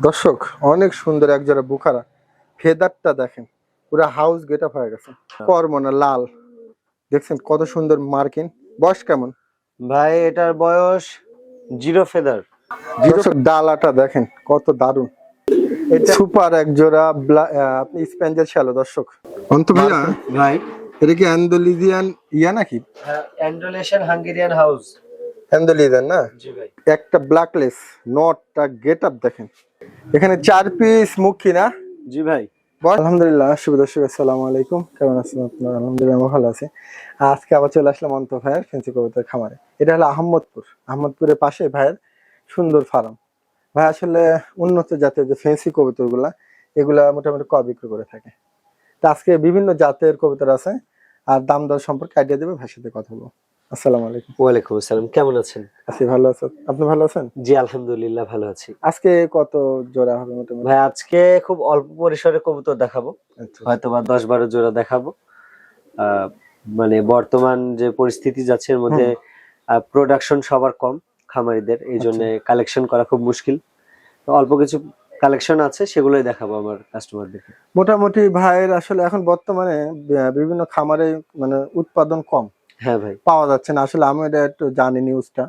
দর্শক অনেক সুন্দর এক জোড়া বুখারা ফেদারটা দেখেন পুরো হাউস গেট আপ হয়ে গেছে করমনা লাল দেখছেন কত সুন্দর মার্কিন বয়স কেমন ভাই এটার বয়স জিরো ফেদার। দর্শক ডালাটা দেখেন কত দারুন এটা সুপার এক জোড়া আপনি স্প্যাঞ্জেল শ্যালো দর্শক অন্ত ভাইয়া ভাই এটা কি অ্যান্ডালুজিয়ান ইয়া নাকি অ্যান্ডোলেশন হাঙ্গেরিয়ান হাউস। অ্যান্ডালুজিয়ান না জি ভাই। একটা ব্ল্যাকলেস নটটা গেট আপ দেখেন এখানে 4 পিস মুখী না জি ভাই। আলহামদুলিল্লাহ শুভ দর্শক আসসালামু আলাইকুম কেমন আছেন আপনারা আলহামদুলিল্লাহ আমি ভালো আছি আজকে আবার চলে আসলাম অন্ত ভাইয়ের ফেন্সি কবুতর খামারে এটা হলো আহমদপুরের পাশে ভাইয়ের সুন্দর ফার্ম ভাই আসলে উন্নত জাতের যে ফেন্সি কবুতর এগুলা মোটামুটি বিক্রি করে থাকে তো আজকে বিভিন্ন জাতের কবুতর আছে আর দাম দর সম্পর্কে আইডিয়া দেবে ভাইয়ের সাথে কথা বলবো। আসসালামু আলাইকুম। ওয়ালাইকুম আসসালাম, কেমন আছেন? আছি ভালো আছেন, আপনি ভালো আছেন? জি আলহামদুলিল্লাহ ভালো আছি। আজকে কত জোড়া হবে মোটামুটি? ভাই আজকে খুব অল্প পরিসরে কবুতর দেখাবো, হয়তো বা 10-12 জোড়া দেখাবো। মানে বর্তমান যে পরিস্থিতি যাচ্ছে এর মধ্যে প্রোডাকশন সবার কম খামারিদের, এই জন্য কালেকশন করা খুব মুশকিল। তো অল্প কিছু কালেকশন আছে সেগুলোই দেখাবো আমার কাস্টমারদেরকে। মোটামুটি ভাইয়ের আসলে এখন বর্তমানে বিভিন্ন খামারে মানে উৎপাদন কম, হ্যাঁ ভাই, পাওয়া যাচ্ছে না। আসলে আমি এটা একটু জানি নিউজটা।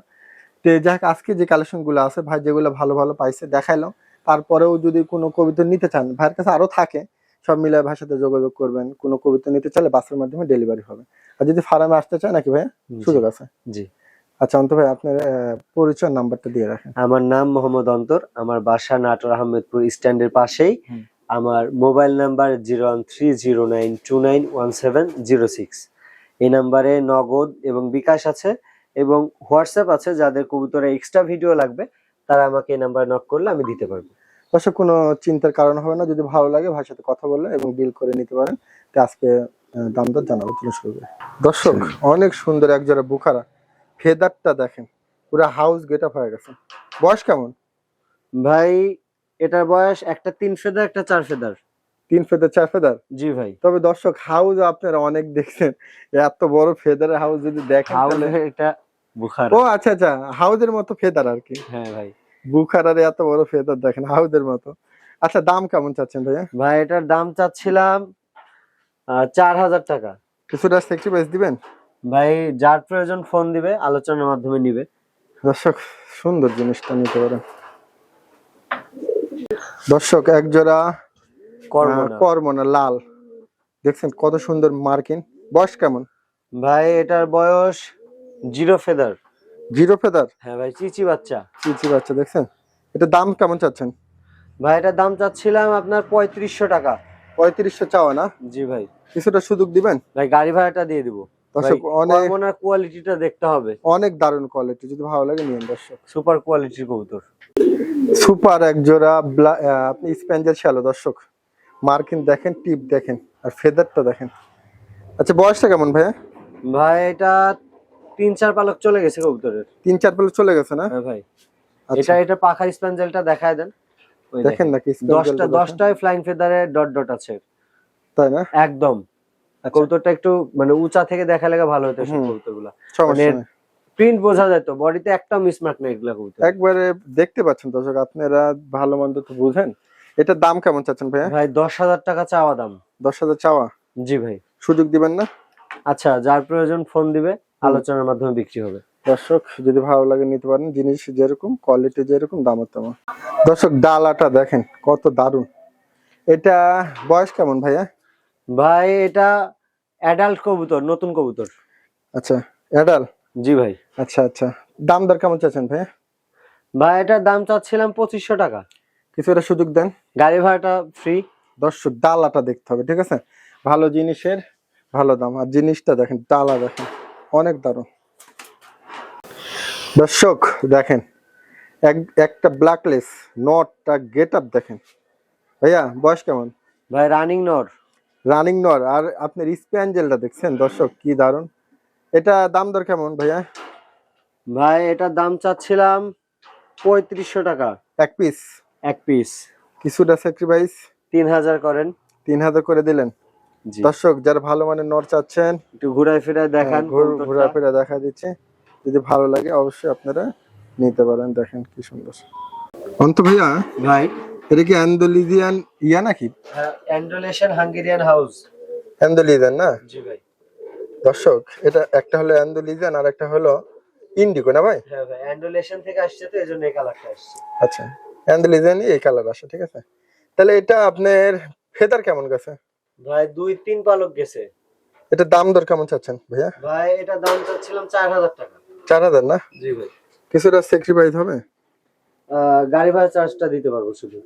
তো যাক আজকে যে কালেকশন গুলো আছে ভাই যেগুলো ভালো ভালো পাইছে দেখাইলো। তারপরেও যদি কোনো কবিতা নিতে চান ভাইয়ের কাছে আরো থাকে, সব মিলিয়ে ভাইয়ের সাথে যোগাযোগ করবেন। কোনো কবিতা নিতে চাইলে বাসের মাধ্যমে ডেলিভারি হবে। আর যদি ফার্মে আসতে চায় নাকি ভাই সুযোগ আছে? জি। আচ্ছা অন্ত ভাই আপনার পরিচয় নাম্বারটা দিয়ে রাখেন। আমার নাম মোহাম্মদ অন্তর, আমার বাসা নাটোর আহমেদপুর স্ট্যান্ডের পাশেই। আমার মোবাইল নাম্বার 0130291706। এই নাম্বারে নগদ এবং বিকাশ আছে এবং হোয়াটসঅ্যাপ আছে। যাদের কবুতরে এক্সট্রা ভিডিও লাগবে তারা আমাকে এই নাম্বারে নক করলে আমি দিতে পারবো। দর্শক কোনো চিন্তার কারণ হবে না, যদি ভালো লাগে ভাইয়ের সাথে কথা বললে এবং ডিল করে নিতে পারেন। তো আজকে দাম দর জানাবো, চলে শুরু করি। দর্শক অনেক সুন্দর এক জোড়া বুখারা ফেদারটা দেখেন পুরো হাউস গেট আপ হয়ে গেছে। বয়স কেমন ভাই? এটার বয়স একটা 3 ফেদার একটা 4 ফেদার। 3 feather 4 feather? জি ভাই। তবে দর্শক হাউস আপনারা অনেক দেখছেন, এত বড় ফেদারের হাউস যদি দেখেন তাহলে এটা বুখারা। ও আচ্ছা আচ্ছা, হাউসের মতো ফেদার আর কি। হ্যাঁ ভাই, বুখারার এত বড় ফেদার দেখেন হাউসের মতো। আচ্ছা দাম কেমন চাচ্ছেন ভাইয়া? ভাই এটার দাম চাচ্ছিলাম 4000 টাকা। কিছুটা স্যাক্রিফাইস দিবেন? ভাই যার প্রয়োজন ফোন দিবে, আলোচনার মাধ্যমে নিবে। দর্শক সুন্দর জিনিসটা নিতে পারেন। দর্শক এক জোড়া করমনা লাল দেখছেন কত সুন্দর মার্কিন। বয়স কেমন ভাই? এটার বয়স জিরো ফেদার। Zero feather? হ্যাঁ ভাই, চিচি বাচ্চা। চিচি বাচ্চা দেখছেন। এটা দাম কেমন চাচ্ছেন? ভাই এটার দাম চাচ্ছিলাম আপনার 3500 টাকা। 3500 চাওয়া না? জি ভাই। কিছুটা সুযোগ দিবেন? ভাই গাড়ি ভাড়াটা দিয়ে দিব। দর্শক অনেক কোয়ালিটিটা দেখতে হবে, অনেক দারুণ কোয়ালিটি, যদি ভালো লাগে নিন দর্শক। সুপার কোয়ালিটির কবুতর। সুপার এক জোড়া আপনি স্প্যাঞ্জেল শ্যালো দর্শক, মার্কিন দেখেন, টিপ দেখেন আর ফেদারটা দেখেন। আচ্ছা বয়সটা কেমন ভাইয়া? ভাই এটা 3-4 পালক চলে গেছে কবুতরের। 3-4 পালক চলে গেছে না? হ্যাঁ ভাই। এটা পাখার স্প্যাঞ্জেলটা দেখায় দেন। দেখেন নাকি 10টায় ফ্লাইং ফেদারে ডট ডট আছে, তাই না? একদম। কবুতরটা একটু মানে উঁচা থেকে দেখা লাগা ভালো হতো সব কবুতরগুলা। মানে প্রিন্ট বোঝা যায় তো, বডিতে একটা মিসমার্ক নেই এগুলা কবুতর। একবারে দেখতে পাচ্ছেন দর্শক, আপনারা ভালো মন্দ তো বুঝেন। এটার দাম কেমন চাচ্ছেন ভাইয়া? ভাই 10,000 টাকা চাওয়া দাম। 10,000 চাওয়া? জি ভাই। সুযোগ দিবেন না? আচ্ছা যার প্রয়োজন ফোন দিবে, আলোচনার মাধ্যমে বিক্রি হবে। দর্শক যদি ভালো লাগে নিতে পারেন, জিনিস যেরকম কোয়ালিটি যেরকম দামও তেমন। দর্শক ডালাটা দেখেন কত দারুন। এটা বয়স কেমন ভাইয়া? ভাই এটা অ্যাডাল্ট কবুতর, নতুন কবুতর। আচ্ছা অ্যাডাল্ট? জি ভাই। আচ্ছা আচ্ছা, দাম দর কেমন চাচ্ছেন ভাইয়া? ভাই এটার দাম চাচ্ছিলাম 2500 টাকা। কিছুটা সুযোগ দেন, গাড়ি ভাড়াটা ফ্রি। দর্শক ডালাটা দেখতে হবে, ঠিক আছে? ভালো জিনিসের ভালো দাম। আর জিনিসটা দেখেন, ডালা দেখেন অনেক দারুন। দর্শক দেখেন একটা ব্ল্যাকলেস নটটা গেট আপ দেখেন। ভাইয়া বয়স কেমন? ভাই রানিং নর। রানিং নর। আর আপনার স্প্যাঞ্জেলটা দেখছেন দর্শক কি দারুন। এটা দাম দর কেমন ভাইয়া? ভাই এটার দাম চাচ্ছিলাম 3500 টাকা এক পিস। এক পিস। কিছুটা স্যাক্রিফাইস 3000 করেন। 3000 করে দিলেন। দর্শক যারা ভালো মানের নর চাচ্ছেন একটু ঘুরাই ফিরাই দেখান, ঘুরা ফিরা দেখা দিচ্ছে, যদি ভালো লাগে অবশ্যই আপনারা নিতে পারেন। দেখেন কি সুন্দর। অন্ত ভাইয়া ভাই এটা কি অ্যান্ডালুজিয়ান ইয়া নাকি? অ্যান্ডোলেশন হাঙ্গেরিয়ান হাউস। অ্যান্ডালুজিয়ান না জি ভাই। দর্শক, এটা একটা হলো অ্যান্ডালুজিয়ান আর একটা হলো ইন্ডিগো না ভাই? হ্যাঁ ভাই, অ্যান্ডোলেশন থেকে আসছে তো এজন্য এই কালারটা আসছে। আচ্ছা, অ্যান্ডালুজিয়ানই এই কালার আসে, ঠিক আছে। তাহলে এটা আপনার ফেদার কেমন গেছে ভাই 2-3 পালক গেছে। এটা দাম দর কেমন চাচ্ছেন ভাইয়া? ভাই এটা দাম চাচ্ছিলাম 4000 টাকা। 4000 না? জি ভাই। কিছুটা স্যাক্রিফাইস হবে? গাড়ি ভাড়া চার্জটা দিতে পারবো শুধু।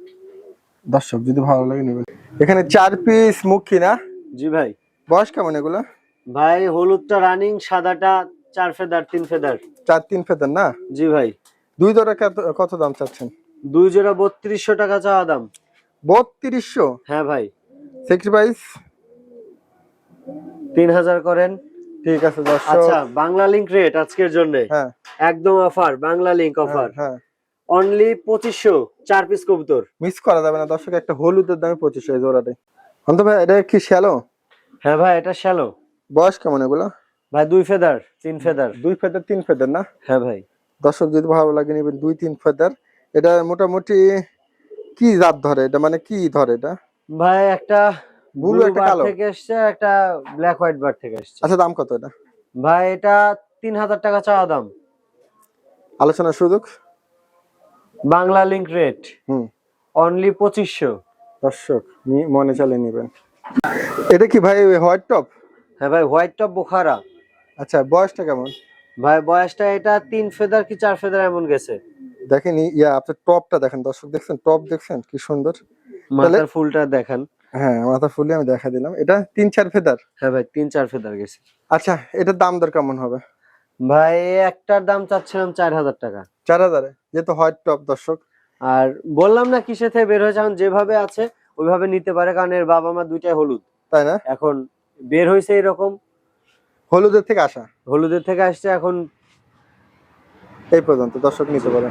দর্শক যদি ভালো লাগে নেবেন। এখানে 4 পিস মুখী না? জি ভাই। বয়স কেমন এগুলা? ভাই হলুদটা রানিং, সাদাটা 4 ফেদার 3 ফেদার। 4-3 ফেদার না? জি ভাই। দুই জোড়া কত দাম চাচ্ছেন? দুই জোড়া 3200 টাকা চাওয়া দাম। 3200? হ্যাঁ ভাই। স্যাক্রিফাইস 3000 করেন। ঠিক আছে দর্শক। আচ্ছা, বাংলা লিংক রেট আজকের জন্য হ্যাঁ একদম অফার, বাংলা লিংক অফার। হ্যাঁ, অনলি 2500, 4 পিস কবুতর। মিস করা যাবে না দর্শক, একটা হলুদের দামে 2500 এই জোড়াটাই। অন্ত ভাই এটা কি শ্যালো? হ্যাঁ ভাই, এটা শ্যালো। বয়স কেমন এগুলো? ভাই 2 ফেদার 3 ফেদার। 2 ফেদার 3 ফেদার না? হ্যাঁ ভাই। দর্শক যদি ভালো লাগে নেবেন 2-3 ফেদার। এটা মোটামুটি কি জাত ধরে, এটা মানে কি ধরে এটা? ভাই একটা ব্লু একটা বার কালো থেকে আসছে, একটা ব্ল্যাক হোয়াইট বার থেকে আসছে। আচ্ছা, দাম কত এটা? ভাই এটা 3000 টাকা চাওয়া দাম। আলোচনার সুযোগ? বাংলা লিংক রেট হুম, অনলি 2500। দর্শক মনে চালিয়ে নেবেন। এটা কি ভাই হোয়াইট টপ? হ্যাঁ ভাই, হোয়াইট টপ বোখারা। আচ্ছা, বয়সটা কেমন? ভাই বয়সটা এটা 3 ফেদার কি 4 ফেদার এমন গেছে। দেখেন ইয়া, আপনার টপটা দেখেন দর্শক, দেখছেন টপ, দেখছেন কি সুন্দর। মাথার ফুলটা দেখান। হ্যাঁ, মাথা ফুলে আমি দেখা দিলাম। এটা 3-4 ফেদার? হ্যাঁ ভাই, 3-4 ফেদার গেছে। আচ্ছা, এটার দাম দর কেমন হবে? ভাই একটার দাম চাচ্ছিলাম 4000 টাকা। 4000? যেহেতু হোয়াইট টপ দর্শক। আর বললাম না কিসে থেকে বের হয়েছে, এখন যেভাবে আছে ওইভাবে নিতে পারে, কারণ এর বাবা মা দুইটাই হলুদ। তাই না? এখন বের হয়েছে এরকম, হলুদের থেকে আসা, হলুদের থেকে আসছে এখন। এই পর্যন্ত দর্শক নিতে পারে।